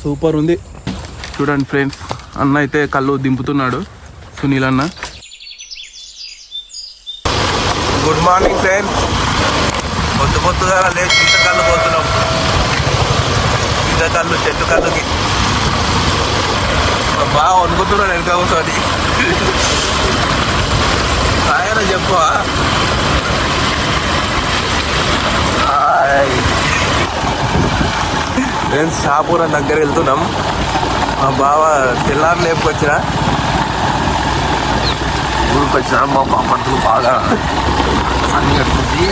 Super ఉంది చూడండి friends. అన్న అయితే కళ్ళు దింపుతున్నాడు, సునీల్ అన్న. Good morning friends. పొద్దుగా లేచి ఈత కళ్ళు పోతున్నాం. ఈత కళ్ళు చెట్టు కళ్ళుకి బాగా వణుకుతున్నాడు వెనక కూర్చొని. ఆయన చెప్పు ఫ్రెండ్స్. షాపూరం దగ్గర వెళ్తున్నాం. మా బావ తెల్లారు లేపుకొచ్చిన ఊరికి వచ్చిన మా పంటలు బాగా సన్ని కట్టుకుంది.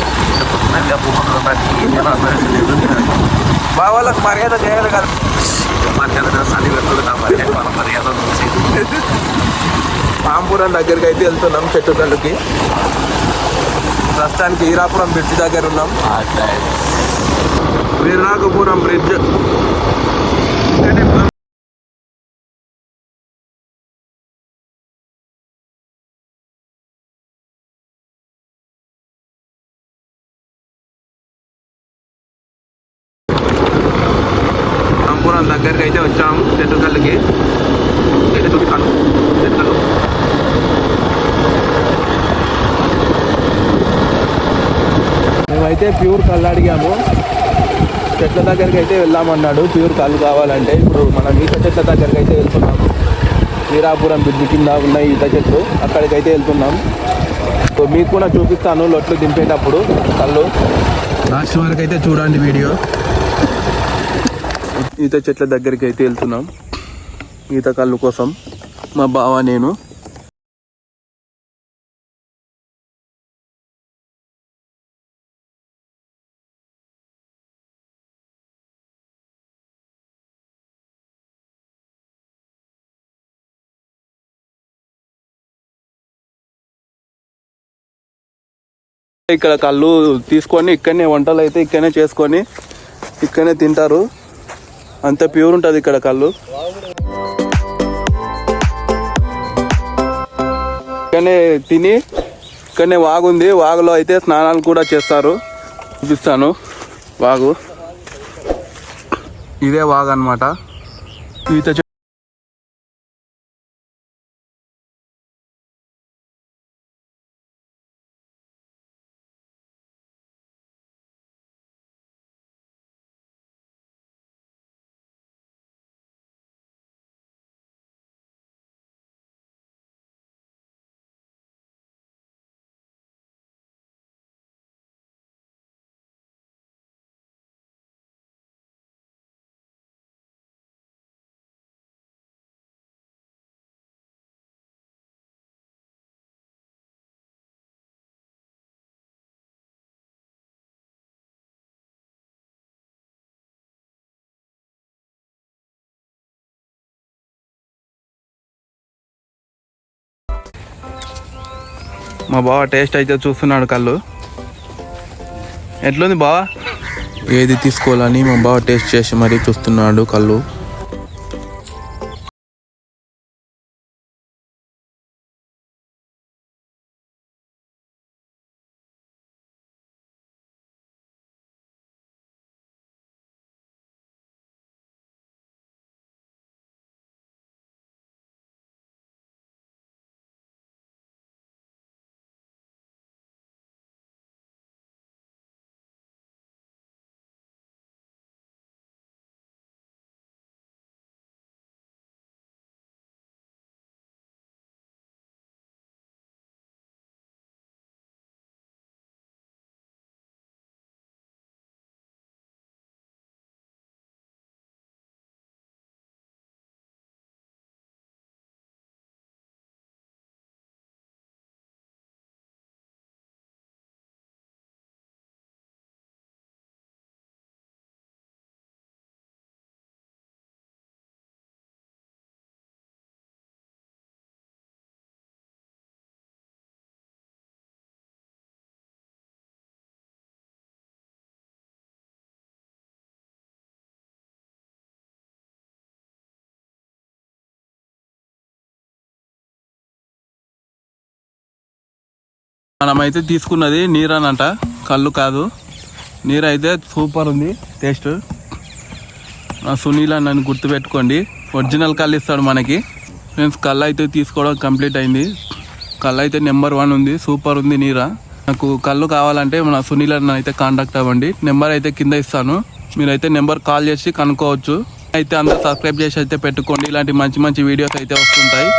బావాళ్ళకి మర్యాద చేయాలి కదా. మర్యాద సన్ని పెట్టుకుంది నా మర్యాద, మన మర్యాద పాంపురం దగ్గరికి అయితే వెళ్తున్నాం చెట్టు కళ్ళుకి. ప్రస్తుతానికి ఈరాపురం బ్రిడ్జ్ దగ్గర ఉన్నాం. వీరనాగపురం బ్రిడ్జ్ రాంపురం దగ్గరికి అయితే వచ్చాము. చెట్టు కళ్ళుకి చెట్టు మేమైతే ప్యూర్ కళ్ళు అడిగాము. చెట్ల దగ్గరికి అయితే వెళ్దామన్నాడు ప్యూర్ కళ్ళు కావాలంటే. ఇప్పుడు మనం ఈత చెట్ల దగ్గరికి అయితే వెళ్తున్నాము. వీరాపురం బ్రిడ్జ్ కింద ఉన్న ఈత చెట్లు అక్కడికైతే వెళ్తున్నాం. సో మీకు కూడా చూపిస్తాను లొట్లు దింపేటప్పుడు కళ్ళు. లాస్ట్ వరకు అయితే చూడండి వీడియో. ఈత చెట్ల దగ్గరికి అయితే వెళ్తున్నాం ఈత కళ్ళు కోసం, మా బావ నేను. ఇక్కడ కళ్ళు తీసుకొని ఇక్కడనే వంటలు అయితే ఇక్కడనే చేసుకొని ఇక్కడనే తింటారు. అంత ప్యూర్ ఉంటుంది ఇక్కడ కళ్ళు. ఇక్కడనే తిని ఇక్కడనే వాగుంది, వాగులో అయితే స్నానాలు కూడా చేస్తారు. చూపిస్తాను వాగు. ఇదే వాగు అన్నమాట. ఈత మా బావ టేస్ట్ అయితే చూస్తున్నాడు కళ్ళు. ఎట్లుంది బావ? ఏది తీసుకోవాలని మా బావ టేస్ట్ చేసి మరీ చూస్తున్నాడు కళ్ళు. మనమైతే తీసుకున్నది నీరనంట, కళ్ళు కాదు. నీరు అయితే సూపర్ ఉంది టేస్ట్. సునీల్ అన్నని గుర్తుపెట్టుకోండి, ఒరిజినల్ కళ్ళు ఇస్తాడు మనకి. ఫ్రెండ్స్ కళ్ళు అయితే తీసుకోవడం కంప్లీట్ అయింది. కళ్ళు అయితే నెంబర్ 1 ఉంది, సూపర్ ఉంది నీరా. నాకు కళ్ళు కావాలంటే మన సునీల్ అన్న అయితే కాంటాక్ట్ అవ్వండి. నెంబర్ అయితే కింద ఇస్తాను, మీరైతే నెంబర్ కాల్ చేసి కనుక్కోవచ్చు. అయితే అందరూ సబ్స్క్రైబ్ చేసి అయితే పెట్టుకోండి, ఇలాంటి మంచి మంచి వీడియోస్ అయితే వస్తుంటాయి.